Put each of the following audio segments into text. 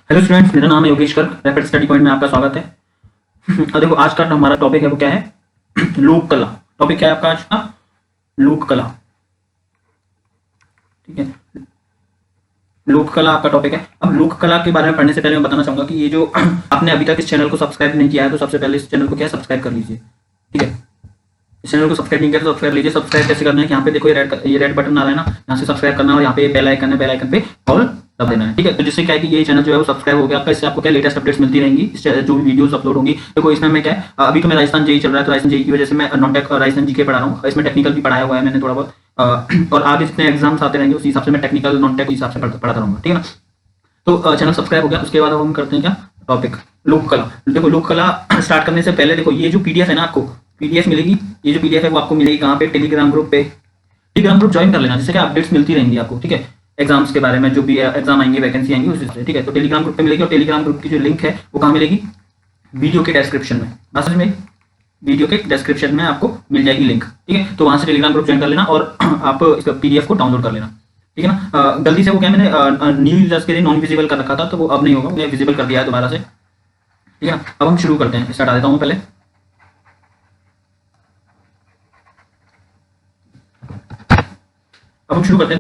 Hello students, मेरा नाम है Yogesh Garg. Rapid study point में आपका स्वागत है। और देखो, आज का हमारा टॉपिक है वो क्या है? लोक कला। टॉपिक क्या है आपका आज का? लोक कला। ठीक है, लोक कला आपका टॉपिक है। अब लोक कला के बारे में पढ़ने से पहले मैं बताना चाहूंगा कि ये जो आपने अभी तक इस चैनल को सब्सक्राइब नहीं किया है तो सबसे पहले इस चैनल को क्या है, सब्सक्राइब कर लीजिए। ठीक है, इस चैनल को सब्सक्राइब नहीं किया तो सब्सक्राइब लीजिए। सब्सक्राइब कैसे करना है? यहाँ पे देखो ये रेड बटन आ रहा है ना, यहाँ से सब्सक्राइब करना है और यहाँ पे बेल आइकन है, बेल आइकन पे ऑल दबा देना है। ठीक है, तो जिससे क्या है कि ये चैनल जो है वो सब्सक्राइब हो गया आपका। इससे आपको क्या लेटेस्ट अपडेट्स मिलती रहेंगी, जो भी वीडियोस अपलोड होंगी। देखो इसमें मैं क्या है, अभी तो मैं राजस्थान जेई चल रहा है, तो राजस्थान जेई की वजह से मैं नॉन टेक राजस्थान जीके पढ़ा रहा हूँ। इसमें टेक्निकल भी पढ़ाया हुआ है मैंने थोड़ा बहुत, और आगे जितने एग्जाम्स आते रहेंगे उस हिसाब से मैं टेक्निकल नॉन टेक हिसाब से पढ़ाता रहूंगा। ठीक है ना, तो चैनल सब्सक्राइब हो गया। उसके बाद अब हम करते हैं क्या, टॉपिक लोक कला। देखो लोक कला स्टार्ट करने से पहले देखो ये जो पीडीएफ है ना, आपको पीडीएफ मिलेगी। ये जो पीडीएफ है वो आपको मिलेगी कहाँ पे? टेलीग्राम ग्रुप पे। टेलीग्राम ग्रुप ज्वाइन कर लेना, जिससे क्या अपडेट्स मिलती रहेंगी आपको। ठीक है, एग्जाम्स के बारे में, जो भी एग्जाम आएंगे, वैकेंसी आएंगी उसी से। ठीक है, तो टेलीग्राम ग्रुप पे मिलेगी। और टेलीग्राम ग्रुप की जो लिंक है वो कहाँ मिलेगी? वीडियो के डिस्क्रिप्शन में। बात समझ में? वीडियो के डिस्क्रिप्शन में आपको मिल जाएगी लिंक। ठीक है, तो वहां से टेलीग्राम ग्रुप ज्वाइन कर लेना और आप इसका पीडीएफ को डाउनलोड कर लेना। ठीक है ना, गलती से वो क्या मैंने न्यू यूजर्स के लिए नॉन विजिबल कर रखा था, तो वो अब नहीं होगा, मैंने विजिबल कर दिया है दोबारा से। ठीक है, अब हम शुरू करते हैं। स्टार्ट आ देता हूँ पहले। अब हम शुरू करते हैं।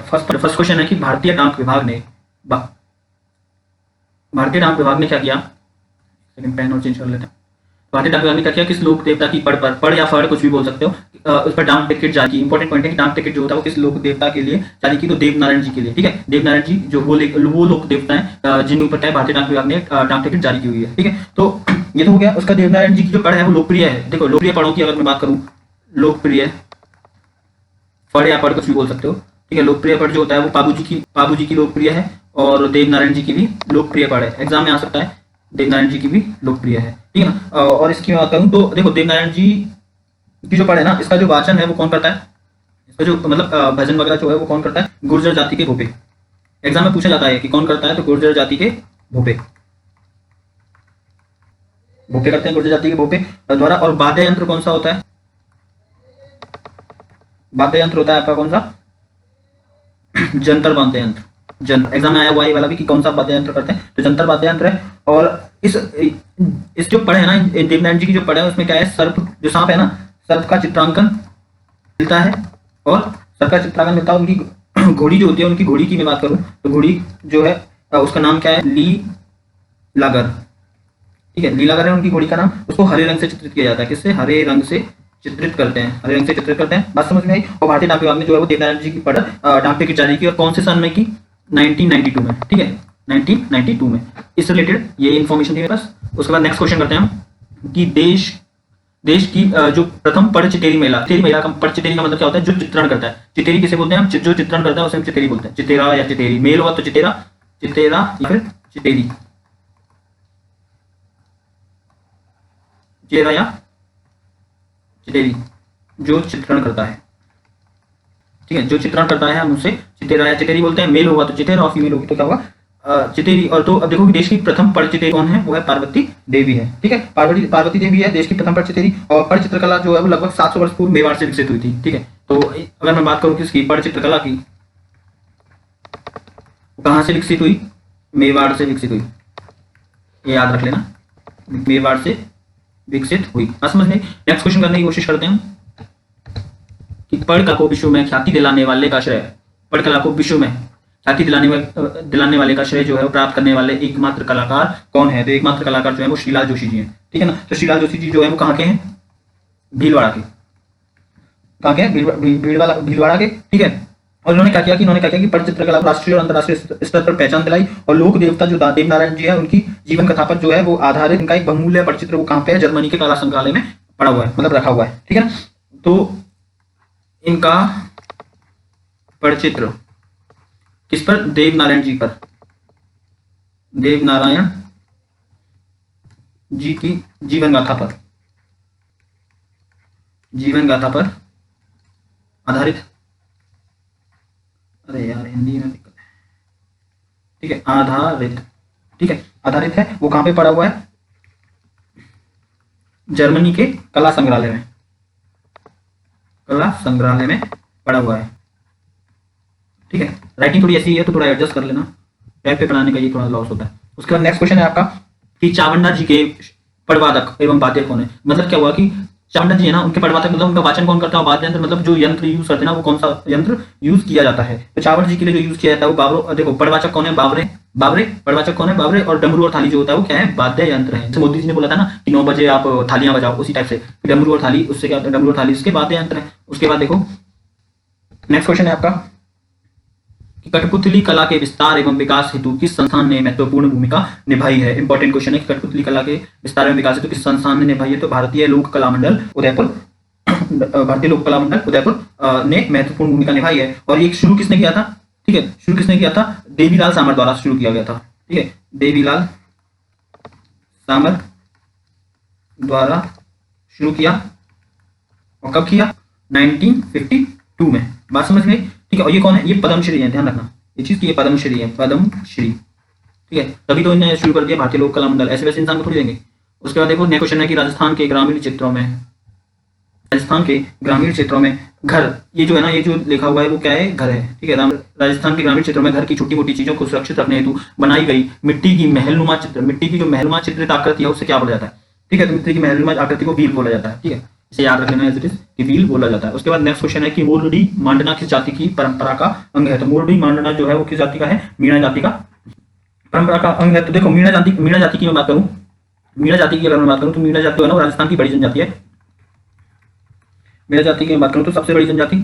फर्स्ट क्वेश्चन है कि भारतीय डाक विभाग ने क्या किया? सेकंड पेन और चेंज कर लेते हैं। भारतीय डाक विभाग ने क्या किया? किस लोक देवता की पड़ या फड़ कुछ भी बोल सकते हो, उस पर डाक टिकट जारी की। इंपॉर्टेंट पॉइंट है कि डाक टिकट जो होता है वो किस लोक देवता के लिए जारी की? तो देवनारायण जी के लिए। ठीक है, देवनारायण जी जो वो लोक देवता है जिनके ऊपर क्या है भारतीय डाक विभाग ने डाक टिकट जारी की हुई है। ठीक है, तो ये तो हो गया। उसका देवनारायण जी की जो पड़ है वो लोकप्रिय है। देखो लोकप्रिय पड़ों की अगर मैं बात करूं, लोकप्रिय पड़ या पड़ कुछ भी बोल सकते हो। ठीक है, लोकप्रिय पड़ जो होता है वो पाबू जी की लोकप्रिय है और देवनारायण जी की भी लोकप्रिय पड़ है। एग्जाम में आ सकता है, देवनारायण जी की भी लोकप्रिय है। ठीक है ना, और इसकी बात करूं तो देखो देवनारायण जी की जो पड़ है ना, इसका जो वाचन है वो कौन करता है? इसका जो मतलब भजन वगैरह जो है वो कौन करता है? गुर्जर जाति के भोपे। एग्जाम में पूछा जाता है कि कौन करता है, तो गुर्जर जाति के भोपे करते हैं, गुर्जर जाति के भोपे द्वारा। और वाद्य यंत्र कौन सा होता है? वाद्य यंत्र होता है आपका कौन सा? जंतर वाद्य यंत्र। एग्जाम में आया हुआ ये वाला भी कि कौन सा वाद्य यंत्र करते हैं, तो जंतर वाद्य यंत्र है। और इस जो पढ़े है ना, देवनारायण जी की जो पढ़े है उसमें क्या है? सर्प, जो सांप है ना, सर्प का चित्रांकन मिलता है। और सर्प का चित्रांकन मिलता है। उनकी घोड़ी जो होती है, उनकी घोड़ी की मैं बात करूं तो घोड़ी जो है उसका नाम क्या है? लीलागर। ठीक है, लीलागर है उनकी घोड़ी का नाम। उसको हरे रंग से चित्रित किया जाता है। किससे? हरे रंग से चित्रित करते हैं, हरे रंग से चित्रित करते हैं। बात समझ में आई? और भारतीय डाक विभाग ने जो है वो देवनारायण जी की पढ़ डाक टिकट जारी की। और कौन से सन में की? 1992 में। ठीक है, 1992 में। इस रिलेटेड ये इन्फॉर्मेशन थी मेरे पास। उसके बाद नेक्स्ट क्वेश्चन करते हैं हम कि देश की जो प्रथम पड़ चितेरी महिला का पड़ चितेरी का मतलब क्या होता है? जो चित्रण करता है। चितेरी किसे बोलते हैं हम? जो चित्रण करता है उसे हम चितेरी बोलते हैं। चितेरा या चितेरी, मेल हुआ तो चितेरा या फिर चितेरी, चितेरा या चितेरी, जो चित्रण करता है। ठीक है, जो चित्रण करता है हम उसे चितेरा या चितेरी बोलते हैं। मेल होगा तो चितेरा और फीमेल होगी तो क्या होगा? चितेरी। और तो अब देखो कि देश की प्रथम पड़ चितेरी कौन है? वो है पार्वती देवी है। ठीक है, पार्वती देवी है देश की प्रथम पड़ चितेरी। और पड़ चित्रकला जो है वो लगभग 700 वर्ष पूर्व मेवाड़ से विकसित हुई थी। ठीक है, तो अगर मैं बात करूं किसकी? पड़ चित्रकला की, कहां से विकसित हुई? मेवाड़ से विकसित हुई। ये याद रख लेना, मेवाड़ से विकसित हुई। समझ में? नेक्स्ट क्वेश्चन करने की कोशिश करते हैं कि पड़ कला को विश्व में ख्याति दिलाने वाले का श्रेय, पड़ कला को विश्व में ख्याति दिलाने वाले का श्रेय जो है वो प्राप्त करने वाले एकमात्र कलाकार कौन है? तो एकमात्र कलाकार जो है वो श्रीलाल जोशी जी हैं। ठीक है ना, तो श्रीलाल जोशी जी जो है वो कहाँ के हैं? भीलवाड़ा के। कहाँ के हैं? भीलवाड़ा के। ठीक है, और इन्होंने क्या किया कि पट चित्रकला को राष्ट्रीय और अंतर्राष्ट्रीय स्तर पर पहचान दिलाई। और लोक देवता जो देवनारायण जी है उनकी जीवन कथा पर जो है वो आधारित इनका एक बहुमूल्य पटचित्र वो कहाँ पे है? जर्मनी के कला संग्रहालय में पड़ा हुआ है, मतलब रखा हुआ है। ठीक है ना, तो इनका पटचित्र किस पर? देवनारायण जी पर। देवनारायण जी की जीवन गाथा पर आधारित। अरे यार हिंदी में दिक्कत है। ठीक है, आधारित। ठीक है, आधारित है। वो कहां पे पड़ा हुआ है? जर्मनी के कला संग्रहालय में पड़ा हुआ है। ठीक है, राइटिंग थोड़ी ऐसी है तो थोड़ा एडजस्ट कर लेना, टैब पे बनाने का ये थोड़ा लॉस होता है। उसके बाद नेक्स्ट क्वेश्चन है आपका कि चावंडा जी के पड़वादक एवं वाद्य कौन है। मतलब क्या हुआ कि चावंडा जी है ना, उनके पड़वादक मतलब उनका वाचन कौन करता है, वाद्य यंत्र मतलब जो यंत्र यूज करते हैं ना वो कौन सा यंत्र यूज किया जाता है। तो चावंडा जी के लिए जो यूज किया जाता है वो बावरो, देखो पड़वाचक कौन है, बावरे, बावरे पड़वाचक कौन है, बावरे, और डमरू और थाली जो होता है वो क्या है, वाद्य यंत्र है। मोदी जी ने बोला था ना कि 9 बजे आप थालियां बजाओ, उसी टाइप से डमरू और थाली, उससे क्या, डमरू और थाली इसके वाद्य यंत्र है। उसके बाद देखो नेक्स्ट क्वेश्चन है आपका कि कठपुतली कला के विस्तार एवं विकास हेतु किस संस्थान ने महत्वपूर्ण भूमिका निभाई है। इंपॉर्टेंट क्वेश्चन है कि कठपुतली कला के विस्तार एवं विकास हेतु किस संस्थान ने निभाई है। तो भारतीय लोक कला मंडल उदयपुर, भारतीय लोक कला मंडल उदयपुर ने महत्वपूर्ण भूमिका निभाई है। और ये शुरू किसने किया था, ठीक है, शुरू किसने किया था, देवीलाल सामर द्वारा शुरू किया गया था। ठीक है, देवीलाल सामर द्वारा शुरू किया, और कब किया, 1952 में। बात समझ गई, ठीक है। और ये कौन है, ये पद्मश्री है, ध्यान रखना ये चीज की, ये पद्मश्री है, पद्मश्री, ठीक है। तभी तो इन्हें शुरू कर दिया भारतीय लोक कला मंडल, ऐसे वैसे इंसान को थोड़ी देंगे। उसके बाद देखो नेक्स्ट क्वेश्चन है कि राजस्थान के ग्रामीण क्षेत्रों में, राजस्थान के ग्रामीण क्षेत्रों में घर, ये जो है ना, ये जो लिखा हुआ है वो क्या है, घर है, ठीक है। राजस्थान के ग्रामीण क्षेत्रों में घर की छोटी मोटी चीजों को सुरक्षित रखने हेतु बनाई गई मिट्टी की महलनुमा चित्र, मिट्टी की जो महलनुमा चित्रित आकृति है उससे क्या बोला जाता है, ठीक है। तो मिट्टी की महलनुमा आकृति को व्हील बोला जाता है, ठीक है, इसे याद रख लेना, एज इट इज कि व्हील बोला जाता है। उसके बाद नेक्स्ट क्वेश्चन है कि मोरडी मांडना किस जाति की परंपरा का अंग है। तो मोरडी मांडना जो है वो किस जाति का है, मीणा जाति का परंपरा का अंग है। तो देखो मीणा जाति की मैं बात करूं, मीणा जाति की अगर मैं बात करूं तो मीणा जाति है ना राजस्थान की बड़ी जनजाति है। मीणा जाति की मैं बात करूं तो सबसे बड़ी जनजाति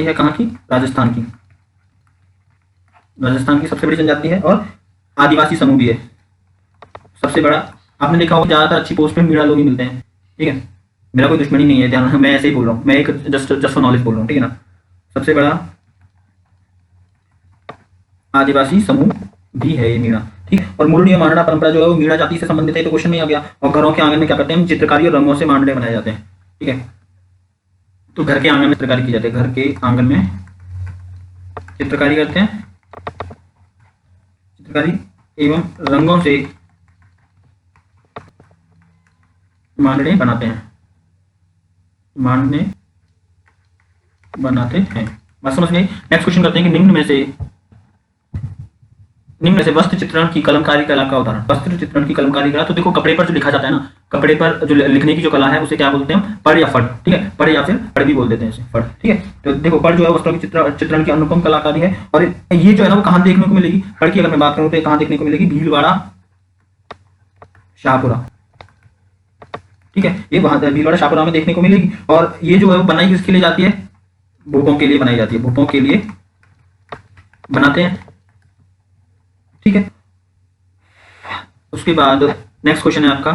है कहाँ की, राजस्थान की, राजस्थान की सबसे बड़ी जनजाति है, और आदिवासी समूह भी है सबसे बड़ा। आपने देखा होगा ज्यादातर अच्छी पोस्ट पे मीणा लोग ही मिलते हैं, ठीक है। मेरा कोई दुश्मनी नहीं है, ध्यान, मैं ऐसे ही बोल रहा हूँ, मैं एक जस्ट फॉर नॉलेज बोल रहा हूँ, ठीक है ना। सबसे बड़ा आदिवासी समूह भी है ये मीणा, ठीक है। और मोरडी मांडना परंपरा जो है वो मीणा जाति से संबंधित है, तो क्वेश्चन में आ गया। और घरों के आंगन में क्या करते हैं, चित्रकारी और रंगों से मांडने बनाए जाते हैं, ठीक है। तो घर के आंगन में चित्रकारी की जाती है, घर के आंगन में चित्रकारी करते हैं, चित्रकारी एवं रंगों से मांडने बनाते हैं, मांडने बनाते हैं। बात समझ गई। नेक्स्ट क्वेश्चन करते हैं कि निम्न में से वस्त्र चित्रण की कलमकारी कला का उदाहरण। वस्त्र चित्रण की कलमकारी कला, तो देखो कपड़े पर जो लिखा जाता है ना, कपड़े पर जो लिखने की जो कला है उसे क्या बोलते हैं, पढ़ या फड़, ठीक है, पढ़ या फिर पढ़ भी बोल देते हैं इसे, फड़, ठीक है। तो देखो पढ़ जो है वस्त्रों की चित्रण की अनुपम कलाकारी है। और ये जो है ना वो कहां देखने को मिलेगी, पढ़ की अगर मैं बात करूं तो ये कहां देखने को मिलेगी, भीलवाड़ा शाहपुरा, ठीक है, ये वहां भीलवाड़ा शाहपुरा में देखने को मिलेगी। और ये जो है वो बनाई किसके लिए जाती है, भूपों के लिए बनाई जाती है, भूपों के लिए बनाते हैं, ठीक है। उसके बाद नेक्स्ट क्वेश्चन है आपका,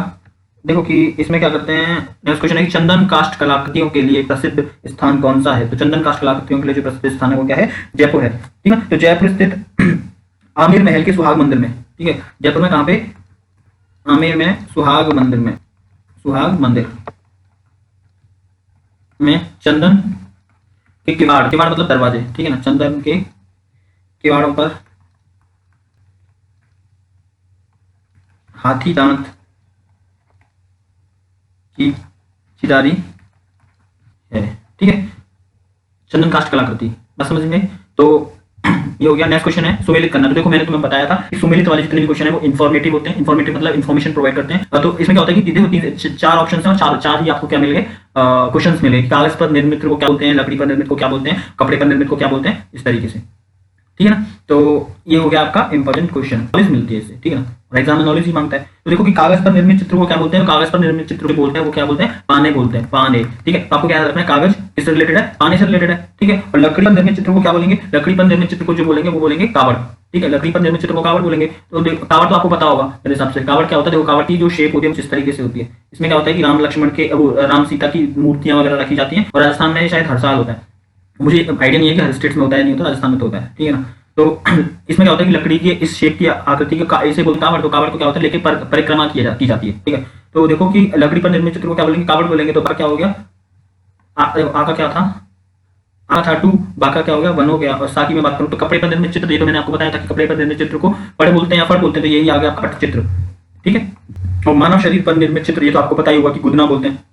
देखो कि इसमें क्या करते हैं, नेक्स्ट क्वेश्चन है कि चंदन काष्ठ कलाकृतियों के लिए प्रसिद्ध स्थान कौन सा है। तो चंदन काष्ठ कलाकृतियों के लिए जो प्रसिद्ध स्थान है वो क्या है, जयपुर है, ठीक है। तो जयपुर स्थित आमेर महल के सुहाग मंदिर में, ठीक है, जयपुर में कहां पे, आमेर में सुहाग मंदिर में, सुहाग मंदिर में चंदन के किवाड़, किवाड़ मतलब दरवाजे, ठीक है ना, चंदन के किवाड़ों पर हाथी दांत की चितारी है, ठीक है, चंदन काष्ठ कलाकृति। बस समझ में। तो ये हो गया। नेक्स्ट क्वेश्चन है सुमेलित करना। तो देखो मैंने तुम्हें बताया था कि सुमेलित वाले जितने भी क्वेश्चन है वो इन्फॉर्मेटिव होते हैं। इन्फॉर्मेटिव मतलब इन्फॉर्मेशन प्रोवाइड करते हैं। तो इसमें क्या होता है कि देखो 4 ऑप्शन है और चार ही आपको क्या मिल गए, क्वेश्चन मिले। कागज पर निर्मित को क्या बोलते हैं, लकड़ी पर निर्मित को क्या बोलते हैं, कपड़े पर निर्मित को क्या बोलते हैं, इस तरीके से, ठीक है ना। तो ये हो गया आपका इंपॉर्टेंट क्वेश्चन, नॉलेज मिलती है इससे, ठीक है ना, और एग्जाम में नॉलेज ही मांगता है। तो देखो कि कागज पर निर्मित चित्र को क्या बोलते हैं, कागज पर निर्मित चित्र को बोलते हैं वो क्या बोलते हैं, पाने बोलते हैं, पाने, ठीक है। तो आपको क्या याद रखना है, कागज किससे रिलेटेड है, पाने से रिलेटेड है, ठीक है। और लकड़ी पर निर्मित चित्र को क्या बोलेंगे, लकड़ी पर निर्मित चित्र को जो बोलेंगे वो बोलेंगे कावड़, ठीक है। लकड़ी पर निर्मित चित्र को कावड़ बोलेंगे। तो कावड़ तो आपको पता होगा मेरे हिसाब से, कावड़ क्या होता है, देखो कावड़ की जो शेप होती है जिस तरीके से होती है, इसमें क्या होता है कि राम लक्ष्मण के राम सीता की मूर्तियां वगैरह रखी जाती हैं। और राजस्थान में शायद हर साल होता है, मुझे आइडिया नहीं है कि हर स्टेट में होता है नहीं होता, राजस्थान में तो होता है, ठीक है ना। तो इसमें क्या होता है कि लकड़ी की इस शेप की आकृति का ऐसे बोलते कावड़, तो कावड़ को क्या होता है लेके परिक्रमा की जाती है, ठीक है। तो देखो कि लकड़ी पर निर्मित चित्र को क्या बोलेंगे, कावड़ बोलेंगे। तो क्या हो गया, आ का क्या था, आ था 2, बाका क्या हो गया 1 हो गया। और साथ ही में बात करूं तो कपड़े पर निर्मित चित्र, ये तो मैंने आपको बताया था कि कपड़े पर निर्मित चित्र को पड़ बोलते हैं या फड़ बोलते हैं, तो यही आ गया पट चित्र, ठीक है। और मानव शरीर पर निर्मित चित्र, ये तो आपको पता ही होगा कि गुदना बोलते हैं।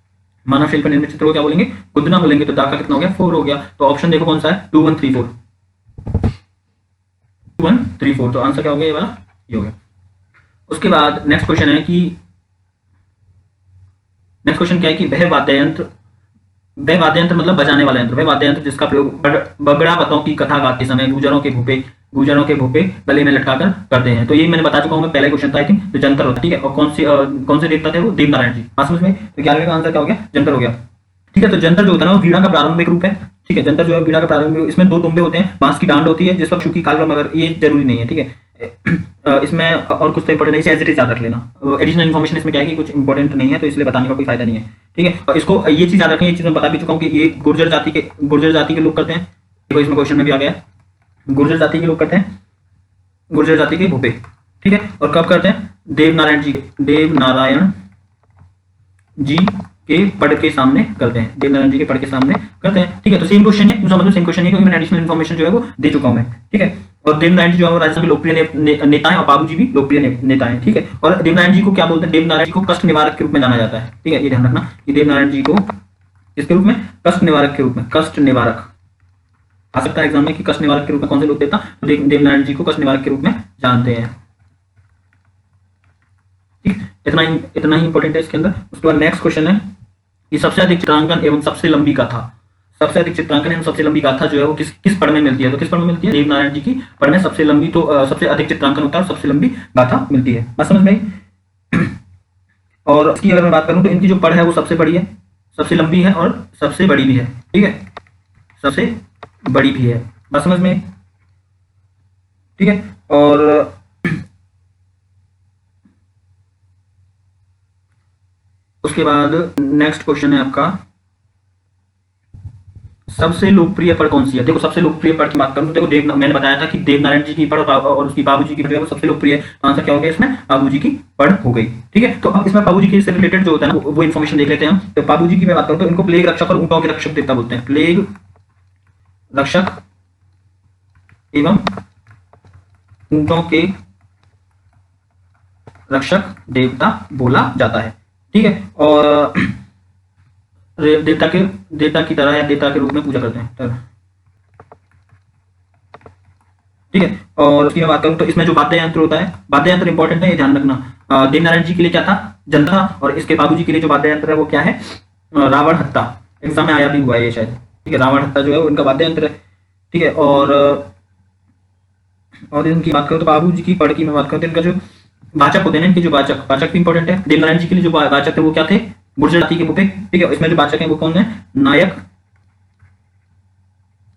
मानव शरीर पर निर्मित चित्र को क्या बोलेंगे, गुदना बोलेंगे। तो दाका कितना हो गया 4 हो गया। तो ऑप्शन देखो कौन सा है, 2 1 3 4। 1 3 4। तो आंसर क्या हो गया, ये वाला, ये हो गया। उसके बाद नेक्स्ट क्वेश्चन है कि नेक्स्ट क्वेश्चन क्या है कि वह वाद्य यंत्र मतलब बजाने वाला यंत्र, वह वाद्य यंत्र जिसका प्रयोग बगड़ा पतों की कथा गाते समय गुजरों के भूपे गले में लटकाकर करते हैं। तो ये मैंने बता चुका हूँ, मैं पहला क्वेश्चन था आई थिंक, तो जंतर होता है, ठीक है। और कौन से देवता थे वो, देवनारायण जी। बात समझ में? तो 11वें का आंसर क्या हो गया, जंतर हो गया, ठीक है। तो जंतर जो होता है ना वो वीणा का प्रारंभिक रूप है, ठीक है। जंतर जो है वीणा का प्रारंभिक रूप, इसमें 2 तुंबे होते हैं, बांस की डांड होती है जिस पर शुकी काल, मगर ये जरूरी नहीं है, ठीक है। इसमें और कुछ तो इंपॉर्टेंट नहीं, एज इट इज याद रख लेना। एडिशनल इन्फॉर्मेशन इसमें क्या है कि कुछ इंपॉर्टेंट नहीं है, तो इसलिए बताने का कोई फायदा नहीं है, ठीक है। और इसको ये चीज याद रखें, ये चीज मैं बता भी चुका हूँ कि ये गुर्जर जाति के लोग करते हैं। देखो इसमें क्वेश्चन में भी आ गया, गुर्जर जाति के लोग करते हैं, गुर्जर जाति के भूपे, ठीक है। और कब करते हैं, देवनारायण जी के पढ़ के सामने करते हैं, देवनारायण जी के पढ़ के सामने करते हैं, ठीक है। तो सेम क्वेश्चन है, समझ लो सेम क्वेश्चन है, क्योंकि मैंने एडिशनल इन्फॉर्मेशन जो है वो दे चुका हूं मैं, ठीक है। और देवनारायण जी जो है वो राजस्थान के लोकप्रिय नेता हैं, और बाबू जी भी लोकप्रिय नेता हैं, ठीक है। और देवनारायण जी को क्या बोलते हैं, देवनारायण जी को कष्ट निवारक के रूप में जाना जाता है, ठीक है। ये ध्यान रखना कि देवनारायण जी को किसके रूप में, कष्ट निवारक के रूप में, कष्ट निवारक आ सकता है एग्जाम में कि कष्ट निवारक के रूप में कौन से लोग देता, तो देवनारायण जी को कष्ट निवारक के रूप में जानते हैं, ठीक। इतना ही इंपॉर्टेंट है इसके अंदर। उसके बाद नेक्स्ट क्वेश्चन है कि सबसे अधिक चित्रांकन एवं सबसे लंबी गाथा, सबसे अधिक चित्रांकन एवं सबसे लंबी गाथा जो है वो किस पढ़ में मिलती है, तो किस पढ़ में मिलती है, देवनारायण जी की पढ़ में सबसे लंबी, तो सबसे अधिक चित्रांकन होता है और सबसे लंबी गाथा मिलती है। बात समझ में आई? और इसकी अगर मैं बात करूं तो इनकी जो पढ़ है वो सबसे बड़ी है, सबसे लंबी है और सबसे बड़ी भी है, ठीक है, सबसे बड़ी भी है। बात समझ में आई? ठीक है। और उसके बाद नेक्स्ट क्वेश्चन है आपका, सबसे लोकप्रिय पढ़ कौन सी है। देखो सबसे लोकप्रिय पढ़ की बात करूं तो देखो मैंने बताया था कि देवनारायण जी की पढ़ और उसकी बाबू जी की पढ़ सबसे लोकप्रिय है। आंसर क्या हो गया इसमें, बाबू जी की पढ़ हो गई, ठीक है। तो अब इसमें बाबू जी के से रिलेटेड जो होता है ना वो इन्फॉर्मेशन देख लेते हैं हम। तो बाबू जी की मैं बात करूं तो इनको प्लेग रक्षक और ऊंटों के रक्षक देवता बोलते हैं, प्लेग रक्षक एवं ऊंटों के रक्षक देवता बोला जाता है, ठीक है। और देवता की तरह या देवता के रूप में पूजा करते हैं, ठीक है। और उसकी मैं बात करूं तो इसमें जो वाद्य यंत्र होता है, वाद्य यंत्र इंपॉर्टेंट है, ये ध्यान रखना। देवनारायण जी के लिए क्या था, जंतर था, और इसके बाबू जी के लिए जो वाद्य यंत्र है वो क्या है, रावण हत्ता। एग्जाम में आया भी हुआ है ये शायद, ठीक है। रावण हत्ता जो है वो इनका वाद्य यंत्र है, ठीक है। और इनकी बात करूं तो बाबू जी की पढ़ की मैं बात करूं तो इनका जो वाचक होते हैं, इनके जो वाचक भी इंपॉर्टेंट है। देवनारायण जी के लिए जो वाचक थे वो क्या थे, गुर्जर जाति के भूपे, ठीक है। इसमें जो वाचक हैं वो कौन है, नायक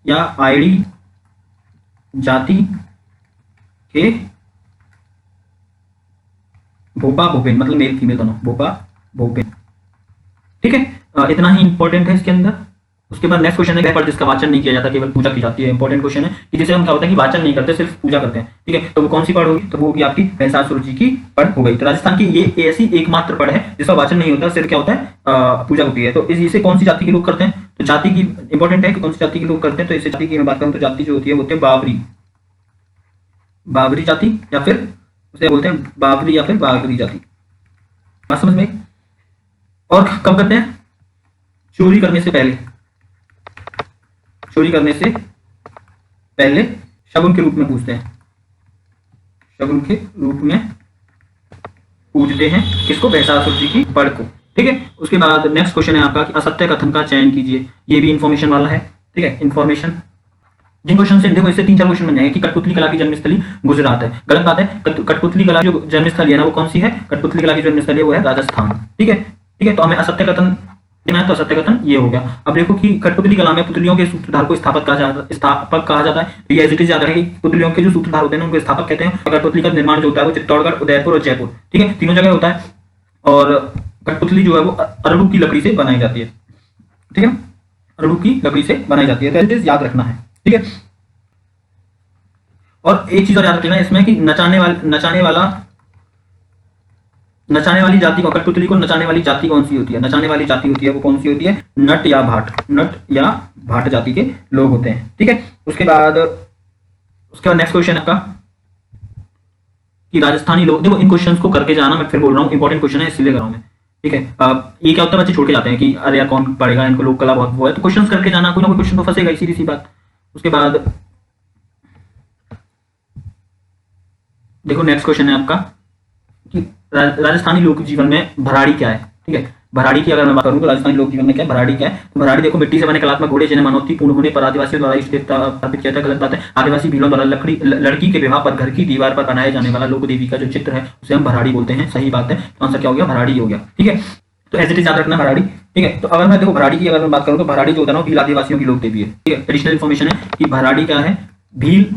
या आयड़ी जाति के भोपा भूपेन, मतलब मेल फीमेल दोनों, भोपा भूपेन, ठीक है। इतना ही इंपॉर्टेंट है इसके अंदर। उसके बाद नेक्स्ट क्वेश्चन है पर जिसका वाचन नहीं किया जाता, केवल पूजा की जाती है। इंपॉर्टेंट क्वेश्चन है कि जिसे हम क्या होता है कि वाचन नहीं करते, सिर्फ पूजा करते हैं, ठीक है। तो वो कौन सी पढ़ होगी, तो वो होगी आपकी महिषासुर जी की पढ़ हो गई। तो राजस्थान की ये ऐसी एकमात्र पढ़ है जिसका वाचन नहीं होता, सिर्फ क्या होता है पूजा होती है। तो इसे कौन सी जाति के लोग करते हैं, तो जाति की इंपॉर्टेंट है कि कौन सी जाति के लोग करते हैं। तो इस जाति की मैं बात करूं तो जाति जो होती है वो होती है बाबरी जाति, या फिर उसे बोलते हैं बाबरी या फिर बागरी जाति। बात समझ में? और कब करते हैं, चोरी करने से पहले, चोरी करने से पहले शगुन के रूप में पूजते हैं, शगुन के रूप में पूजते हैं किसको, महिषासुर जी की पढ़ को, ठीक है। उसके बाद नेक्स्ट क्वेश्चन है आपका कि असत्य कथन का चयन कीजिए। ये भी इंफॉर्मेशन वाला है, ठीक है। इंफॉर्मेशन जिन क्वेश्चन से देखो इससे 3-4 क्वेश्चन बन जाएंगे कि कठपुतली कला की जन्मस्थली गुजरात है, गलत बात है। कठपुतली कला जो जन्मस्थली है ना वो कौन सी है, कठपुतली कला की जन्मस्थली है वो है राजस्थान, ठीक है, ठीक है। तो हमें असत्य कथन देना है, तो असत्य कथन ये हो गया। अब देखो कि कठपुतली कला में पुतलियों के सूत्रधार को स्थापक कहा जाता है। तो ये एज इट इज याद रखें कि पुतलियों के जो सूत्रधार होते हैं उनको स्थापक कहते हैं। कठपुतली का निर्माण जो होता है वो चित्तौड़गढ़, उदयपुर और जयपुर, ठीक है, तीनों जगह होता है। और कठपुतली जो है वो अरड़ू की लकड़ी से बनाई जाती है, ठीक है, अरड़ू की लकड़ी से बनाई जाती है। तो एज इट इज याद रखना है, ठीक है। और एक चीज और याद रखना इसमें कि नचाने वाली जाति को, कठपुतली को नचाने वाली जाति कौन सी होती है, नचाने वाली जाति होती है वो कौन सी होती है, नट या भाट जाति के लोग होते हैं, ठीक है। उसके बाद नेक्स्ट क्वेश्चन आपका कि राजस्थानी लोग, देखो इन क्वेश्चंस को करके जाना, मैं फिर बोल रहा हूँ इंपॉर्टेंट क्वेश्चन है इसलिए कर रहा हूं मैं, ठीक है। ये क्या होता है बच्चे छोड़ के जाते हैं कि अरे यार कौन पढ़ेगा, इनको लोक कला बहुत वो है, तो क्वेश्चंस करके जाना, कोई ना कोई क्वेश्चन तो फंसेगा, सीधी सी बात। उसके बाद देखो नेक्स्ट क्वेश्चन है आपका कि राजस्थानी लोक जीवन में भराड़ी क्या है। ठीक है, भराड़ी की अगर मैं बात करूं तो राजस्थानी लोक जीवन में क्या है, भराड़ी क्या है। तो भराड़ी देखो मिट्टी से बने कलात्मक घोड़े जिन्हें मनोती पूर्ण होने पर आदिवासियों द्वारा इष्ट देवता स्थापित किया था। गलत बात है। आदिवासी भीलों द्वारा लड़की के विवाह पर घर की दीवार पर बनाए जाने वाला लोक देवी का जो चित्र है उसे हम भराड़ी बोलते हैं। सही बात है, तो आंसर क्या हो गया, भराड़ी हो गया। ठीक है, तो एज इट इज याद रखना भराड़ी। ठीक है, तो अगर मैं देखो भराड़ी की अगर मैं बात करूं तो भराड़ी जो होता है ना भील आदिवासियों की लोक देवी है। ठीक है, एडिशनल इन्फॉर्मेशन है कि भराड़ी क्या है, भील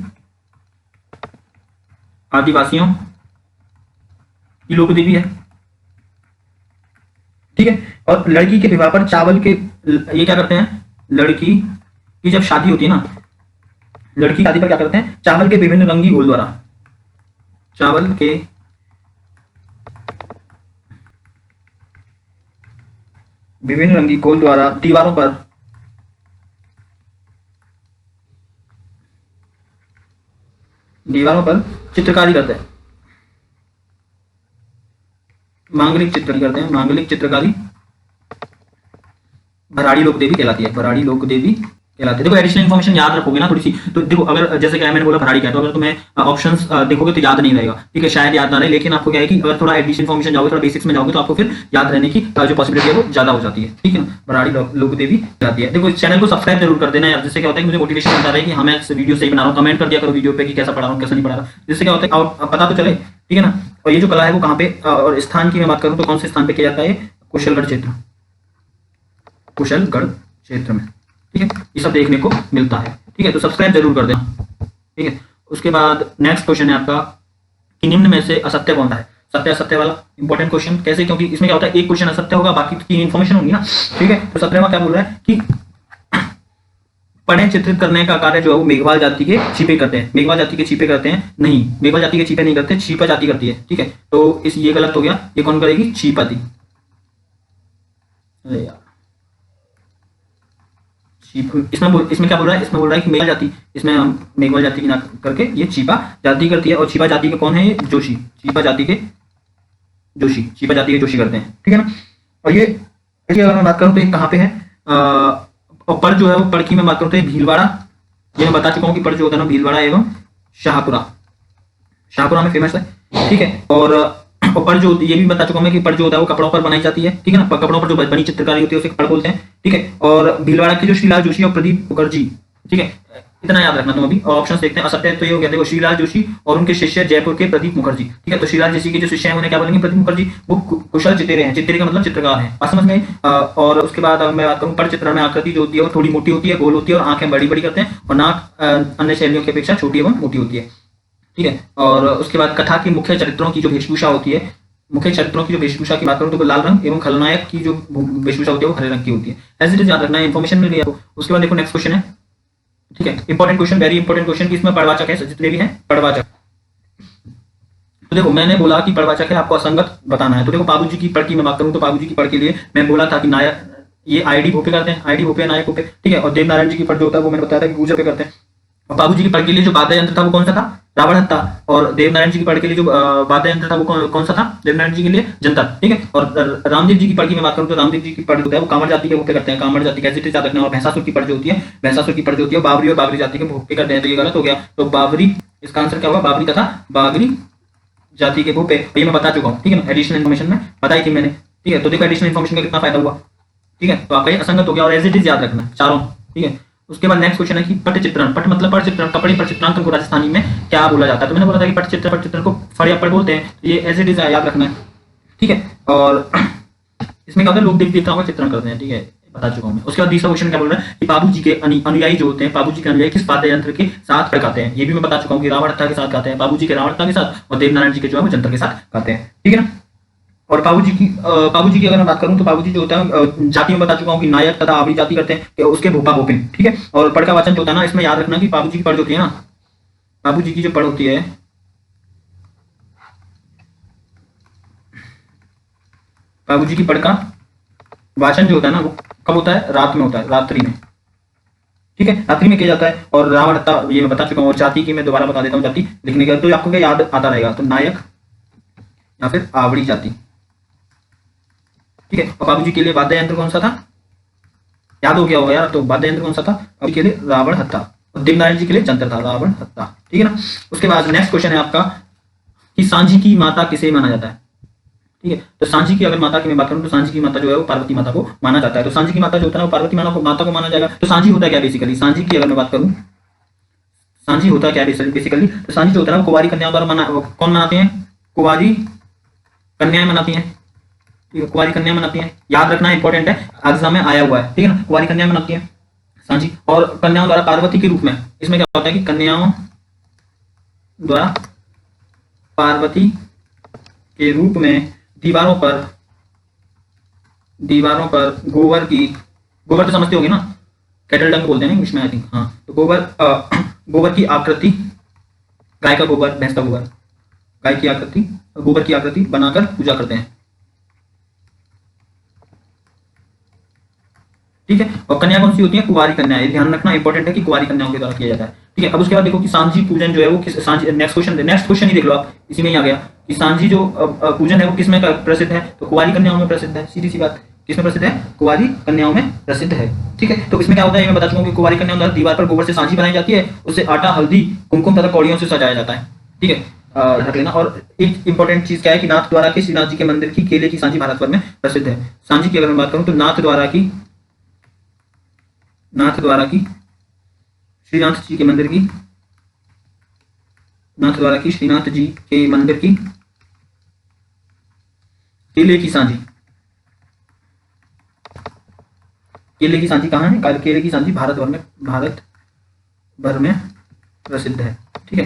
आदिवासियों की लोक देवी है। ठीक है, और लड़की के विवाह पर चावल के ये क्या करते हैं, लड़की की जब शादी होती है ना, लड़की की शादी पर क्या करते हैं, चावल के विभिन्न रंगी घोल द्वारा, चावल के विभिन्न रंगी घोल द्वारा दीवारों पर चित्रकारी करते हैं, मांगलिक चित्रकारी करते हैं, मांगलिक चित्रकारी भराड़ी लोक देवी कहलाती है, भराड़ी लोक देवी कहलाती है। देखो एडिशनल इन्फॉर्मेशन याद रखोगे ना थोड़ी सी, तो देखो अगर जैसे कि मैंने बोला भराड़ी क्या है, तो अगर तुम्हें ऑप्शंस देखोगे तो याद नहीं रहेगा। ठीक है, शायद याद ना रहे, लेकिन आपको क्या है कि अगर थोड़ा एडिशनल इन्फॉर्मेशन जाओगे, थोड़ा बेसिक्स में जाओगे तो आपको फिर याद रहने की जो पॉसिबिलिटी है वो ज्यादा हो जाती है। ठीक है, भराड़ी लोक देवी कहलाती है। देखो इस चैनल को सब्सक्राइब जरूर कर देना यार, जिससे क्या होता है कि मुझे मोटिवेशन मिलता रहे कि हाँ मैं इस वीडियो सही बना रहा हूँ। कमेंट कर दिया करो वीडियो पे कि कैसा पढ़ा रहा हूँ कैसा नहीं पढ़ा रहा, जिससे क्या होता है और पता तो चले। ठीक है ना, और ये जो कला है वो कहाँ पे, और स्थान की मैं बात करूँ तो कौन से स्थान पे किया जाता है, कुशलगढ़ क्षेत्र, कुशलगढ़ क्षेत्र में। ठीक है, ये सब देखने को मिलता है। ठीक है, तो सब्सक्राइब जरूर कर देना। ठीक है, उसके बाद नेक्स्ट क्वेश्चन है आपका कि निम्न में से असत्य कौन सा है। सत्य असत्य वाला इंपॉर्टेंट क्वेश्चन। कैसे, क्योंकि इसमें क्या होता है एक क्वेश्चन असत्य होगा, बाकी की इन्फॉर्मेशन होगी ना। ठीक है, तो सत्य में क्या बोल रहा है कि पढ़े चित्रित करने का कार्य जो है वो मेघवाल जाति के छिपे करते हैं। मेघवाल जाति के छिपे करते हैं नहीं, मेघवाल जाति के छिपे नहीं करते, छिपा जाति करती है। ठीक है, तो इस ये गलत हो गया, ये कौन करेगी, छिपा दी। अरे यार इसमें क्या बोल रहा है, इसमें बोल रहा है कि मेघवाल जाति, इसमें हम मेघवाल जाति की ना करके ये छिपा जाति करती है। और छिपा जाति के कौन है, ये जोशी, छिपा जाति के जोशी, छिपा जाति के जोशी करते हैं। ठीक है ना, और ये इसकी अगर मैं बात करूं तो ये कहाँ पे है, और पर जो है वो पर की मैं बात करूं तो ये भीलवाड़ा, ये मैं बता चुका हूँ कि पर जो होता है ना भीलवाड़ा एवं शाहपुरा, शाहपुरा में फेमस है। ठीक है, और पर जो ये भी बता चुका हूं मैं कि पर जो होता है वो कपड़ों पर बनाई जाती है। ठीक है ना, कपड़ों पर जो बनी चित्रकारी होती है उसे पर बोलते हैं। ठीक है, और भीलवाड़ा के जो श्रीलाल जोशी और प्रदीप मुखर्जी, ठीक है इतना याद रखना तुम अभी। और ऑप्शन देखते हैं, असत्य तो ये हो गया, देखो श्रीलाल जोशी और उनके शिष्य जयपुर के प्रदीप मुखर्जी। ठीक है, तो श्रीलाल जोशी के जो शिष्य हैं उन्हें क्या बोलेंगे, प्रदीप मुखर्जी। वो कुशल चित्रे हैं, चित्रे का मतलब चित्रकार है, बात समझ में आई। और उसके बाद मैं बात करूँ पर चित्रण में आकृति जो होती है वो थोड़ी मोटी होती है, गोल होती है, और आंखें बड़ी बड़ी करते हैं, और नाक अन्य शैलियों की अपेक्षा छोटी एवं मोटी होती है। ठीक है, और उसके बाद कथा की मुख्य चरित्रों की जो वेशभूषा होती है, मुख्य चरित्रों की जो वेशभूषा की बात करूं तो लाल रंग एवं खलनायक की जो वेशभूषा होती है वो हरे रंग की होती है। ऐसे इट इज याद रखना है, इन्फॉर्मेशन मिल रही है आपको। उसके बाद देखो नेक्स्ट क्वेश्चन है। ठीक है, important question, very important question कि इसमें पढ़वाचक है, जितने भी हैं पढ़वाचक। तो देखो मैंने बोला कि पढ़वाचक है, आपको असंगत बताना है। तो देखो बाबूजी की पढ़ की मैं बात करूं तो बाबूजी की पढ़ के लिए मैं बोला था कि नायक, ये आईडी भोपे करते हैं, आईडी भोपे नायक भोपे। ठीक है, और देवनारायण जी की पढ़ जो होता है वो मैंने बताया था कि गुर्जर पे करते हैं। और बाबूजी की पढ़ के लिए जो वाद्य यंत्र था वो कौन सा था, रावण हत्ता। और देवनारायण जी की पढ़ के लिए जो वाद्य यंत्र था वो कौन सा था, देवनारायण जी के लिए जंतर। ठीक है, और रामदेव जी की पढ़ की मैं बात करूं तो रामदेव जी की पढ़ होता है वो कांवड़ जाति के भोपे करते हैं, कांवड़ जाति कैसे याद रखना। और भैंसासुर की पढ़ जो होती है, भैंसासुर की पढ़ जो होती है बाबरी और बाबरी जाति के भोपे करते हैं, तो ये गलत हो गया। तो बाबरी, इसका आंसर क्या होगा, बाबरी तथा बागरी जाति के भोपे, ये मैं बता चुका हूँ। ठीक है ना, एडिशनल इन्फॉर्मेशन में बताई थी मैंने। ठीक है, तो देखो एडिशनल इन्फॉर्मेशन का कितना फायदा हुआ। ठीक है, तो आपका ये असंगत हो गया, और एज इट इज याद रखना चारों। ठीक है, उसके बाद नेक्स्ट क्वेश्चन है कि पट चित्रण, पट मतलब पट चित्रण, कपड़े पर चित्रांकन को राजस्थानी में क्या बोला जाता है। तो मैंने बोला था कि पट चित्रण को फड़ या पट बोलते हैं, ये एज इट इज याद रखना है। ठीक है, और इसमें क्या होता है, लोग देवी देवताओं का चित्रण करते हैं। ठीक है, बता चुका हूं मैं। उसके बाद तीसरा क्वेश्चन क्या बोल रहा है कि बाबूजी के अनुयायी जो होते हैं, बाबूजी के अनुयायी किस वाद्य यंत्र के साथ गाते हैं, ये भी मैं बता चुका हूँ कि रावण हत्था के साथ गाते हैं, बाबूजी के रावण हत्था के साथ, और देवनारायण जी के जो है वो जंतर के साथ गाते हैं। ठीक है ना, और बाबूजी की अगर मैं बात करूं तो बाबूजी जो होता है जाति में बता चुका हूं कि नायक तथा आवड़ी जाति करते हैं, कि उसके भोपा भोपिन। ठीक है, और पढ़ का वाचन जो होता है ना, इसमें याद रखना कि बाबूजी की पढ़ होती है ना, बाबूजी की जो पढ़ होती है, बाबूजी की पढ़ का वाचन जो होता है ना वो कब होता है, रात में होता है, रात्रि में। ठीक है, रात्रि में किया जाता है। और रावण हत्ता ये मैं बता चुका हूँ। और जाति की मैं दोबारा बता देता हूँ, जाति लिखने के तो आपको क्या याद आता रहेगा, तो नायक या फिर आवड़ी जाति। ठीक है, और बाबूजी के लिए वाद्य यंत्र कौन सा था, याद हो गया होगा यार, तो वाद्य यंत्र कौन सा था, बाबूजी के लिए रावण हत्ता, और देवनारायण जी के लिए जंतर था, रावण हत्ता। ठीक है ना, उसके बाद नेक्स्ट क्वेश्चन है आपका कि सांझी की माता किसे माना जाता है। ठीक है, तो सांझी की अगर माता की मैं बात करूं तो सांझी की माता जो है वो पार्वती माता को माना जाता है। तो सांझी की माता जो होता है वो पार्वती माता को माना जाएगा। तो सांझी होता क्या बेसिकली, सांझी की अगर मैं बात करूं, सांझी होता क्या बेसिकली, तो सांझी जो होता है वो कुंवारी कन्याओं द्वारा कौन मनाते हैं, कुंवारी कन्याएं मनाती हैं। ठीक है, कुंवारी कन्या मनाती हैं, याद रखना इंपॉर्टेंट है, एग्जाम में आया हुआ है। ठीक है ना, कुंवारी कन्या मनाती है सांझी, और कन्याओं द्वारा पार्वती के रूप में, इसमें क्या होता है कि कन्याओं द्वारा पार्वती के रूप में दीवारों पर गोबर तो समझते होगे ना, कैटल डंग बोलते हैं ना इंग्लिश में आई थिंक, हाँ, तो गोबर की आकृति, गाय का गोबर, भैंस का गोबर, गाय की आकृति, गोबर की आकृति बनाकर पूजा करते हैं। ठीक है, और कन्या कौन सी होती है, कुंवारी कन्या, ध्यान रखना इंपॉर्टेंट है कि कुंवारी कन्याओं के द्वारा किया जाता है। ठीक है, अब उसके बाद देखो कि सांझी पूजन जो है वो किस, सांझी नेक्स्ट क्वेश्चन ही देख लो आप, इसी में ही आ गया कि सांझी जो पूजन है वो किसमें प्रसिद्ध है, तो कुंवारी कन्याओं में प्रसिद्ध है, सीधी सी बात, किसमें प्रसिद्ध है, कुंवारी कन्याओं में प्रसिद्ध है। ठीक है, तो इसमें क्या होता है मैं बता चुका हूं कि कुंवारी कन्याओं द्वारा दीवार पर गोबर से सांझी बनाई जाती है, उससे आटा, हल्दी, कुमकुम तथा कौड़ियों से सजाया जाता है। ठीक है, रख लेना। और एक इंपॉर्टेंट चीज क्या है कि नाथ द्वारा की श्रीनाथ जी के मंदिर की केले की सांझी भारत भर में प्रसिद्ध है। सांझी की अगर मैं बात करूं तो नाथ द्वारा की श्रीनाथ जी के मंदिर की, नाथ द्वारा की श्रीनाथ जी के मंदिर की केले की सांझी, केले की सांझी कहाँ है, केले की सांझी भारत भर में प्रसिद्ध है। ठीक है,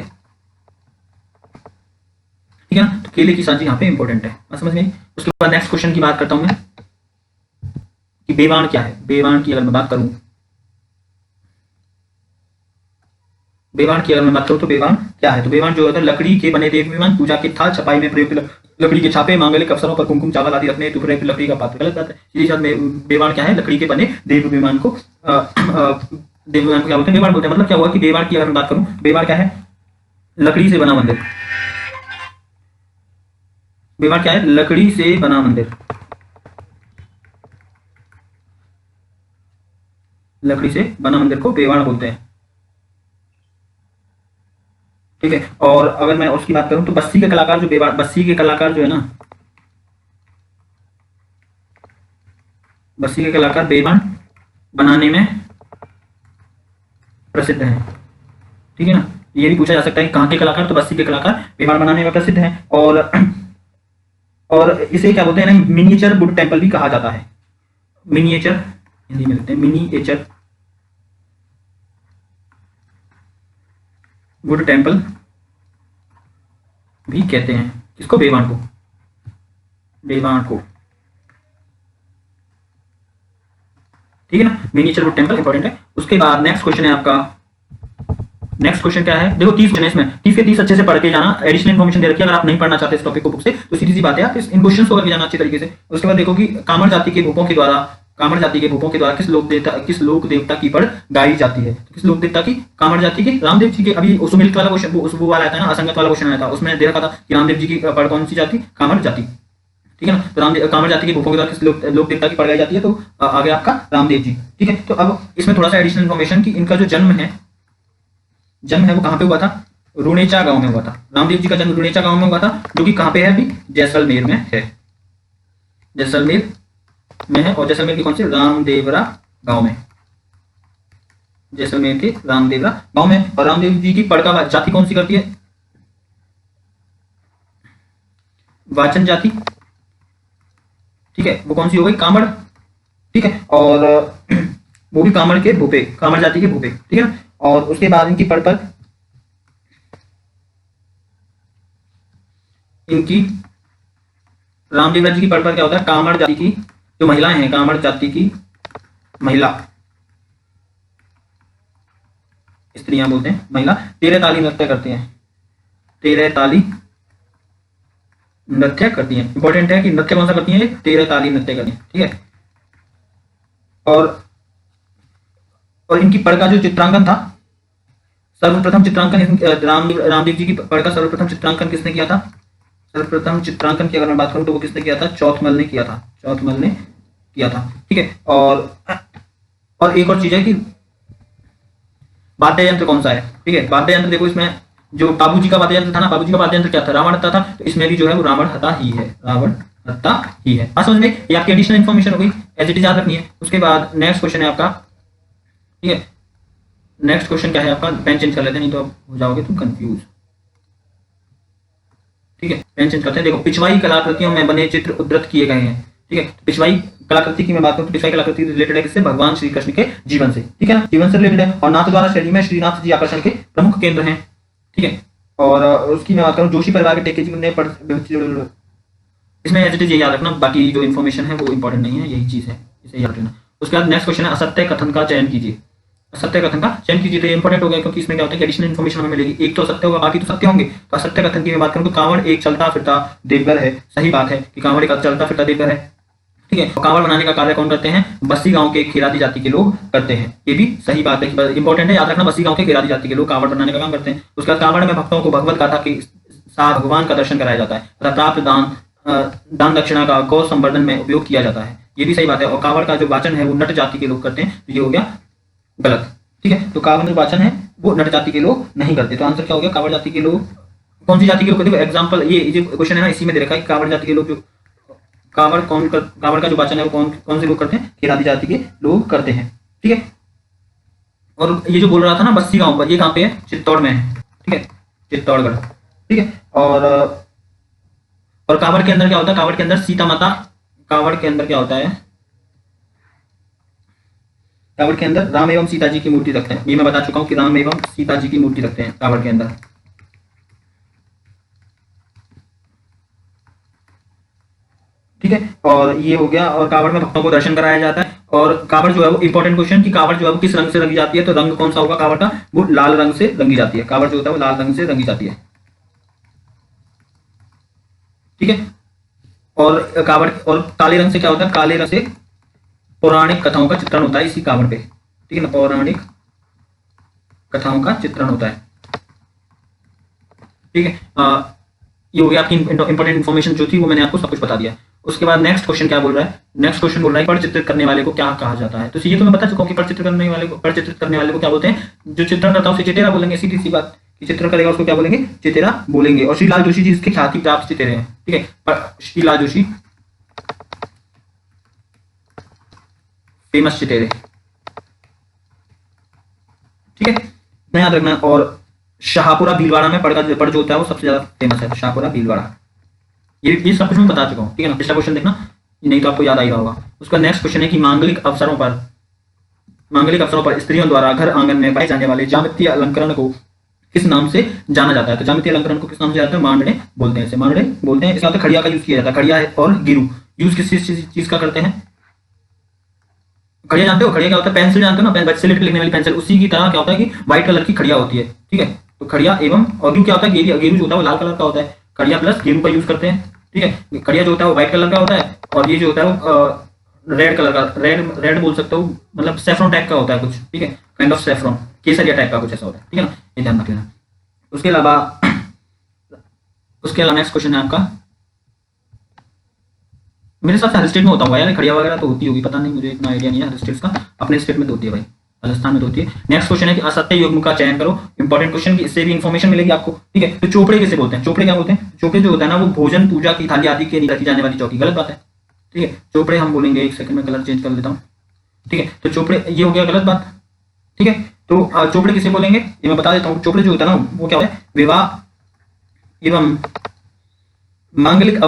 ठीक है ना, तो केले की सांझी यहाँ पे इंपॉर्टेंट है, बात समझ में आई। उसके बाद नेक्स्ट क्वेश्चन की बात करता हूं मैं कि बेवाण क्या है। बेवाण की अगर मैं बात करूं तो बेवाण क्या है, तो बेवाण जो होता है लकड़ी के बने देव विमान, पूजा के थाल, छपाई में प्रयुक्त लकड़ी के छापे, मांगलिक अवसरों पर कुमकुम चावल आदि रखने हेतु प्रयुक्त लकड़ी का पात्र। गलत बात है, सीधी साथ बेवाण क्या है, लकड़ी के बने देव विमान को देव विमान को क्या बोलते हैं, बेवाण बोलते हैं। मतलब क्या हुआ कि बेवाण की अगर मैं बात करूं, बेवाण क्या है, लकड़ी से बना मंदिर। बेवाण क्या है, लकड़ी से बना मंदिर, लकड़ी से बना मंदिर को बेवाण बोलते हैं। ठीक है, और अगर मैं उसकी बात करूं तो बस्सी के कलाकार जो है ना, बस्सी के कलाकार बेवाण बनाने में प्रसिद्ध हैं। ठीक है ना, ये भी पूछा जा सकता है कि कहाँ के कलाकार, तो बस्सी के कलाकार बेवाण बनाने में प्रसिद्ध हैं। और इसे क्या बोलते हैं ना, मिनिएचर वुड टेम्पल भी कहा जाता है। मिनिएचर हिंदी में लिखते हैं मिनिएचर वुड टेम्पल भी कहते हैं, किसको, बेवाण को, ठीक है ना, मिनिएचर वुड टेम्पल इंपॉर्टेंट है। उसके बाद नेक्स्ट क्वेश्चन है आपका, नेक्स्ट क्वेश्चन क्या है, देखो 30 क्वेश्चन है इसमें, 30 के 30 अच्छे से पढ़ के जाना, एडिशनल इन्फॉर्मेशन दे रखी है, अगर आप नहीं पढ़ना चाहते इस टॉपिक को बुक से तो सीधी सी बात है आप इन क्वेश्चंस को करके जाना अच्छी तरीके से। उसके बाद देखो कि कामड़ जाति के भूपों के द्वारा किस लोक देवता की पढ़ गाई जाती है, किस लोक देवता की, कामड़ जाति के रामदेव जी के। अभी सुमिलित वाला क्वेश्चन वो वाला आता है ना, असंगत वाला क्वेश्चन आया था, उसमें दे रखा था कि रामदेव जी की पढ़ कौन सी जाति, कामड़ जाति। ठीक है ना, तो कामड़ जाति के भूपों के द्वारा किस लोक देवता की पढ़ गाई जाती है, तो आ गया आपका रामदेव जी। ठीक है, तो अब इसमें थोड़ा सा एडिशनल इन्फॉर्मेशन कि इनका जो जन्म है वो कहाँ पे हुआ था, रुणेचा गांव में हुआ था। रामदेव जी का जन्म रुणेचा गांव में हुआ था, जो कि कहाँ पे है, अभी जैसलमेर में है, जैसलमेर में है। और जैसलमेर के कौन से, रामदेवरा गांव में, जैसलमेर के रामदेवरा गांव में। और रामदेव जी की पड़का जाति कौन सी करती है, वाचन जाति। ठीक है, वो कौन सी हो गई, कामड़। ठीक है, और वो भी कामड़ के भूपे, कामड़ जाति के भूपे। ठीक है, और उसके बाद इनकी पढ़ पर इनकी रामदेव जी की पढ़ पर क्या होता है, कामड़ जाति की जो महिलाएं हैं, कामड़ जाति की महिला, स्त्रियां बोलते हैं महिला, 13 ताली नृत्य करती हैं, 13 ताली नृत्य करती हैं। इंपॉर्टेंट है कि नृत्य कौन सा करती हैं, 13 ताली नृत्य करती हैं। ठीक है, और इनकी पढ़ का जो चित्रांकन था, सर्वप्रथम चित्रांकन रामदेव जी की पढ़ का सर्वप्रथम चित्रांकन किसने किया था, सर्वप्रथम चित्रांकन की अगर मैं बात करूं तो वो किसने किया था, चौथमल ने किया था। ठीक है, और एक और चीज है कि वाद्य यंत्र कौन सा है। ठीक है, वाद्य यंत्र देखो इसमें जो बाबूजी का वाद्य यंत्र था ना, बाबूजी का वाद्य यंत्र क्या था, रावण हत्ता था। तो इसमें भी जो है वो रावण हत्ता ही है, रावण हत्ता ही है। समझ में, ये आपकी एडिशनल इन्फॉर्मेशन हो गई, एज इट इज याद रखनी है। उसके बाद नेक्स्ट क्वेश्चन है आपका, ठीक है, नेक्स्ट क्वेश्चन क्या है आपका, पेन चेंज कर लेते हैं नहीं तो हो जाओगे तुम कंफ्यूज। ठीक है, पेन चेंज करते हैं। देखो, पिछवाई कलाकृतियों में बने चित्र उद्धृत किए गए हैं। ठीक है, पिछवाई कलाकृति की मैं बात करूं तो पिछवाई कलाकृति रिलेटेड है किससे, भगवान श्री कृष्ण के जीवन से। ठीक है ना, जीवन से रिलेटेड है। और नाथ द्वारा शैली में श्रीनाथ जी आकर्षण के प्रमुख केंद्र हैं। ठीक है, और उसकी मैं बात करूं, जोशी परिवार के टेके जी ने इसमें एज इट इज ये याद रखना, बाकी जो इन्फॉर्मेशन है वो इंपॉर्टेंट नहीं है, यही चीज है, इसे याद रखना। उसके बाद नेक्स्ट क्वेश्चन है, असत्य कथन का चयन कीजिए। असत्य कथन का चयन कीजिए, तो ये इंपॉर्टेंट हो गया क्योंकि इसमें क्या होता है कि एडिशनल इन्फॉर्मेशन हमें मिलेगी। एक तो असत्य होगा, बाकी तो सत्य होंगे। तो असत्य कथन की मैं बात करूं तो कांवड़ एक चलता फिरता देवघर है। सही बात है कि कांवड़ एक चलता फिरता देवघर है। ठीक है, कांवड़ बनाने का कार्य कौन करते हैं, बस्सी गांव के खेराती जाति के लोग करते हैं। ये भी सही बात है, इंपॉर्टेंट है, याद रखना, बस्सी गांव के खेराती जाति के लोग कांवड़ बनाने का काम करते हैं। उसके बाद कांवड़ में भक्तों को भगवत गाथा के साथ भगवान का दर्शन कराया जाता है तथा प्राप्त दान दक्षिणा का गौ संवर्धन में उपयोग किया जाता है। ये भी सही बात है। और कांवड़ का जो वाचन है वो नट जाति के लोग करते हैं, तो ये हो गया गलत। ठीक है, तो कांवड़ जो वाचन है वो नट जाति के लोग नहीं करते। तो आंसर क्या हो गया, कांवड़ जाति के लोग, कौन सी जाति के लोग करते हैं। एग्जाम्पल ये जो क्वेश्चन है ना, इसी में दे रखा है कि कांवड़ जाति के लोग, जो कांवड़ का जो वाचन है वो कौन से लोग करते हैं, खेराती जाति के लोग करते हैं। ठीक है, और ये जो बोल रहा था ना बस्सी गांव पर, ये कहाँ पे है, चित्तौड़ में है। ठीक है, चित्तौड़गढ़। ठीक है, और कांवड़ के अंदर क्या होता है, कांवड़ के अंदर सीता माता, कांवड़ के अंदर क्या होता है, कांवड़ के अंदर राम एवं सीता जी की मूर्ति रखते हैं। ये मैं बता चुका हूं कि राम एवं सीता जी की मूर्ति रखते हैं कांवड़ के अंदर। ठीक है, और ये हो गया। और कांवड़ में भक्तों को दर्शन कराया जाता है। और कांवड़ जो है वो इंपॉर्टेंट क्वेश्चन, कि कांवड़ जो है वो किस रंग से रंगी जाती है, तो रंग कौन सा होगा कांवड़ का, वो लाल रंग से रंगी जाती है। कांवड़ जो होता है वो लाल रंग से रंगी जाती है। ठीक है, और कांवड़ और काले रंग से क्या होता है, काले रंग से पौराणिक कथाओं का चित्रण होता है इसी कांवड़ पे। ठीक है ना, पौराणिक कथाओं का चित्रण होता है। ठीक है, ये हो गया आपकी इंपॉर्टेंट इन्फॉर्मेशन जो थी, वो मैंने आपको सब कुछ बता दिया। उसके बाद नेक्स्ट क्वेश्चन क्या बोल रहा है, नेक्स्ट क्वेश्चन बोल रहा है परचित्रित करने वाले को क्या कहा जाता है। तो ये तो मैं बता चुका हूं कि परचित्रित करने वाले को क्या बोलते हैं, जो चित्रण करता है उसे चितेरा बोलेंगे। सीधी सी बात, कि चित्रण करेगा उसको क्या बोलेंगे, चितेरा बोलेंगे। और श्रीलाल जोशी जी इसके ख्याति प्राप्त चितेरे हैं। ठीक है, श्रीलाल जोशी फेमस चितेरे। ठीक है, इतना याद रखना। और शाहपुरा भीलवाड़ा में पड़ जो होता है वो सबसे ज्यादा फेमस है, शाहपुरा भीलवाड़ा। ये सब कुछ मैं बता चुका हूँ। ठीक है ना, पिछला क्वेश्चन देखना, नहीं तो आपको याद आ ही रहा होगा। उसका नेक्स्ट क्वेश्चन है कि मांगलिक अवसरों पर स्त्रियों द्वारा घर आंगन में पाए जाने वाले ज्यामितीय अलंकरण को किस नाम से जाना जाता है। तो ज्यामितीय अलंकरण को किस नाम से जाता है, मांडने बोलते हैं। इसे मांडने बोलते हैं। इसके साथ खड़िया का यूज किया जाता है। खड़िया और गिरू यूज किस चीज का करते हैं, खड़िया जानते हो, खड़िया क्या होता है, पेंसिल जानते हो ना, बच्चे लिख लिखने वाली पेंसिल, उसी की तरह क्या होता है कि व्हाइट कलर की खड़िया होती है। ठीक है, तो खड़िया एवं, और गिरू क्या होता है, गेरू जो होता है वो लाल कलर का होता है। खड़िया प्लस गेरू का यूज करते हैं। ठीक है, खड़िया जो होता है वो व्हाइट कलर का होता है, और ये जो होता है वो रेड कलर का, रेड बोल सकते हो, मतलब सेफ्रॉन टाइप का होता है कुछ। ठीक है, kind of saffron, Kesariya type का कुछ ऐसा होता है। ठीक है ना, ये ध्यान रख लेना। उसके अलावा नेक्स्ट क्वेश्चन है आपका, मेरे साथ हर स्टेट में होता होगा यार, खड़िया वगैरह तो होती होगी, पता नहीं, मुझे इतना आइडिया नहीं है हर स्टेट का। अपने स्टेट में तो होती है भाई, राजस्थान में तो होती है। नेक्स्ट क्वेश्चन है कि असत्य युग्म का चयन करो। इंपॉर्टेंट क्वेश्चन, की इससे भी इन्फॉर्मेशन मिलेगी आपको। ठीक है, तो चोपड़े किसे बोलते हैं, चोपड़े क्या बोलते हैं, चोपड़े जो होता है ना वो भोजन पूजा की थाली आदि के लिए रखी जाने वाली चौकी। गलत बात है। ठीक है, चोपड़े हम बोलेंगे, एक सेकंड में कलर चेंज कर लेता हूँ। ठीक है, तो चोपड़े ये हो गया गलत बात। ठीक है, तो चोपड़े किसे बोलेंगे ये मैं बता देता हूँ। चोपड़े जो होता है ना वो क्या होता है, विवाह एवं मांगलिक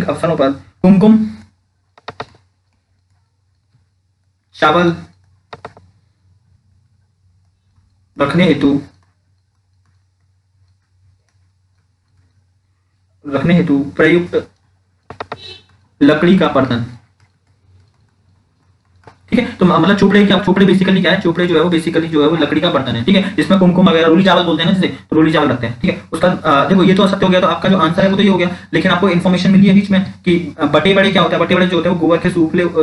अवसरों पर कुमकुम, चावल रखने हेतु प्रयुक्त लकड़ी का बर्तन। ठीक है, तो मतलब चोपड़े बेसिकली क्या है, चोपड़े जो है वो बेसिकली जो है वो लकड़ी का बर्तन है। ठीक है, जिसमें कुमकुम वगैरह, रोली चावल बोलते हैं ना जिसे, तो रोली चावल रखते हैं। ठीक है, उसका देखो ये तो असत्य हो गया, तो आपका जो आंसर है वो तो ये हो गया। लेकिन आपको इन्फॉर्मेशन मिली है बीच में कि बटे बड़े क्या होता है। बटे बड़े जो होते हैं वो गोबर के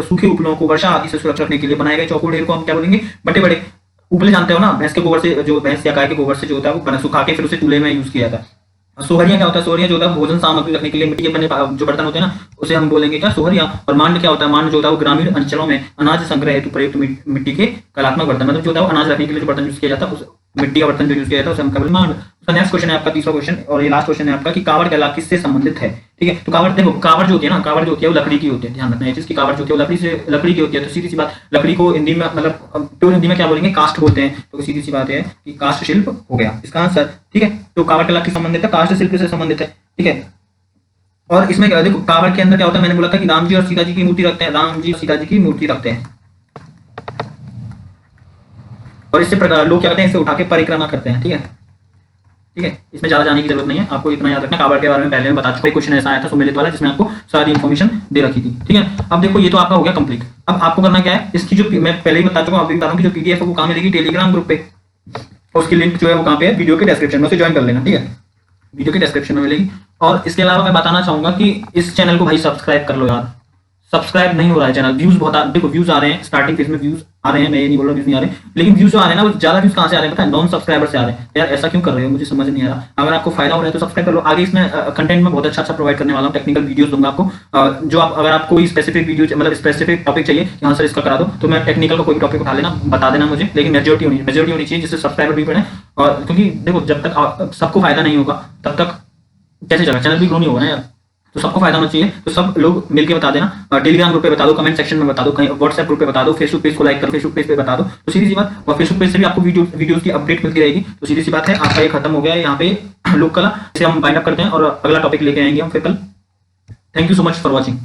सूखे उपलों को वर्षा आदि से सुरक्षित रखने के लिए बनाए गए चौकोर ढेर को हम क्या बोलेंगे, बटे बड़े। उपले जानते हो ना, भैंस के गोबर से, जो भैंस या गाय के गोबर से जो होता है वो सुखा के फिर उसे चूल्हे में यूज किया जाता है। सोहरिया क्या होता है? सोहरिया जो होता है भोजन सामग्री रखने के लिए मिट्टी के बने जो बर्तन होते हैं ना, उसे हम बोलेंगे क्या? सोहरिया। और मांड क्या होता है? मांड जो होता है वो ग्रामीण अंचलों में अनाज संग्रह हेतु प्रयुक्त मिट्टी के कलात्मक बर्तन, मतलब जो होता है वो अनाज रखने के लिए जो बर्तन यूज किया जाता है, उस मिट्टी का बर्तन जो यूज किया जाता है उसे हम क्या बोलते हैं? मांड। उसका नेक्स्ट क्वेश्चन है आपका, तीसरा क्वेश्चन और ये लास्ट क्वेश्चन है आपका, कि कावड़ कला किससे संबंधित है? ठीक है, तो कावड़ देखो, कावड़ जो होती है ना, कावड़ जो होती है वो लकड़ी की होती है। ध्यान रखना है चीज की, कावड़ जो होती है वो लकड़ी की होती है। तो सीधी सी बात, लकड़ी को हिंदी में मतलब प्योर हिंदी में क्या बोलेंगे? कास्ट बोलते हैं। तो सीधी सी बात है कि कास्ट शिल्प हो गया इसका आंसर। ठीक है, तो कावड़ कला किससे संबंधित है? कास्ट शिल्प से संबंधित है। ठीक है, और इसमें क्या देखो, कावड़ के अंदर क्या होता है? मैंने बोला था कि राम जी और सीता जी की मूर्ति रखते हैं, राम जी और सीता जी की मूर्ति रखते हैं। और इससे लोग क्या करते हैं? इसे उठा के परिक्रमा करते हैं। ठीक है, ठीक है, इसमें ज्यादा जाने की जरूरत नहीं है, आपको इतना याद रखना। कावड़ के बारे में पहले मैं बता चुका, क्वेश्चन ऐसा आया था सुमेलित वाला, जिसमें आपको सारी इन्फॉर्मेशन दे रखी थी। ठीक है, अब देखो ये तो आपका हो गया कंप्लीट। अब आपको करना क्या है? इसकी जो मैं पहले ही बता चुका हूं, अभी बता रहा हूं कि जो पीडीएफ है वो कहां मिलेगी? टेलीग्राम ग्रुप पे। और उसकी लिंक जो है वो कहां पे है? वीडियो के डिस्क्रिप्शन में, उसे ज्वाइन कर लेना। ठीक है, वीडियो के डिस्क्रिप्शन में मिलेगी। और इसके अलावा मैं बताना चाहूंगा कि इस चैनल को भाई सब्सक्राइब कर लो यार, सब्सक्राइब नहीं हो रहा है चैनल। व्यूज बहुत देखो, व्यूज आ रहे हैं स्टार्टिंग फेज में, व्यूज आ रहे हैं, मैं ये नहीं बोल रहा व्यूज नहीं आ रहे, लेकिन व्यूज जो आ रहे हैं ना, वो ज्यादा व्यूज कहां से आ रहे हैं पता है? नॉन सब्सक्राइबर से आ रहे हैं। यार ऐसा क्यों कर रहे हो? मुझे समझ नहीं आ रहा। अगर आपको फायदा हो रहा है तो सब्सक्राइब कर लो। आगे इसमें कंटेंट में बहुत अच्छा प्रोवाइड करने वाला हूं, टेक्निकल वीडियोस दूंगा आपको। जो आप अगर आपको कोई स्पेसिफिक वीडियो मतलब स्पेसिफिक टॉपिक चाहिए कि हाँ सर इसका करा दो, तो मैं टेक्निकल का कोई टॉपिक उठा लेना, बता देना मुझे, लेकिन मेजोरिटी होनी चाहिए जिससे सब्सक्राइबर भी बढ़े। और क्योंकि देखो जब तक सबको फायदा नहीं होगा तब तक कैसे चलेगा? चैनल भी ग्रो नहीं होगा ना यार। तो सबको फायदा होना चाहिए, तो सब लोग मिलकर बता देना। टेलीग्राम ग्रुप पे बता दो, कमेंट सेक्शन में बता दो, कहीं व्हाट्सएप ग्रुप पे बता दो, फेसबुक पेज को लाइक करो, फेसबुक पेज पे बता दो। तो सीधी सी बात, और फेसबुक पेज से भी आपको वीडियोस की अपडेट मिलती रहेगी। तो सीधी सी बात है, आपका ये खत्म हो गया है यहाँ पे लोक कला, इसे हम बाइंड अप करते हैं और अगला टॉपिक लेके आएंगे हम फिर कल। Thank you so much for watching.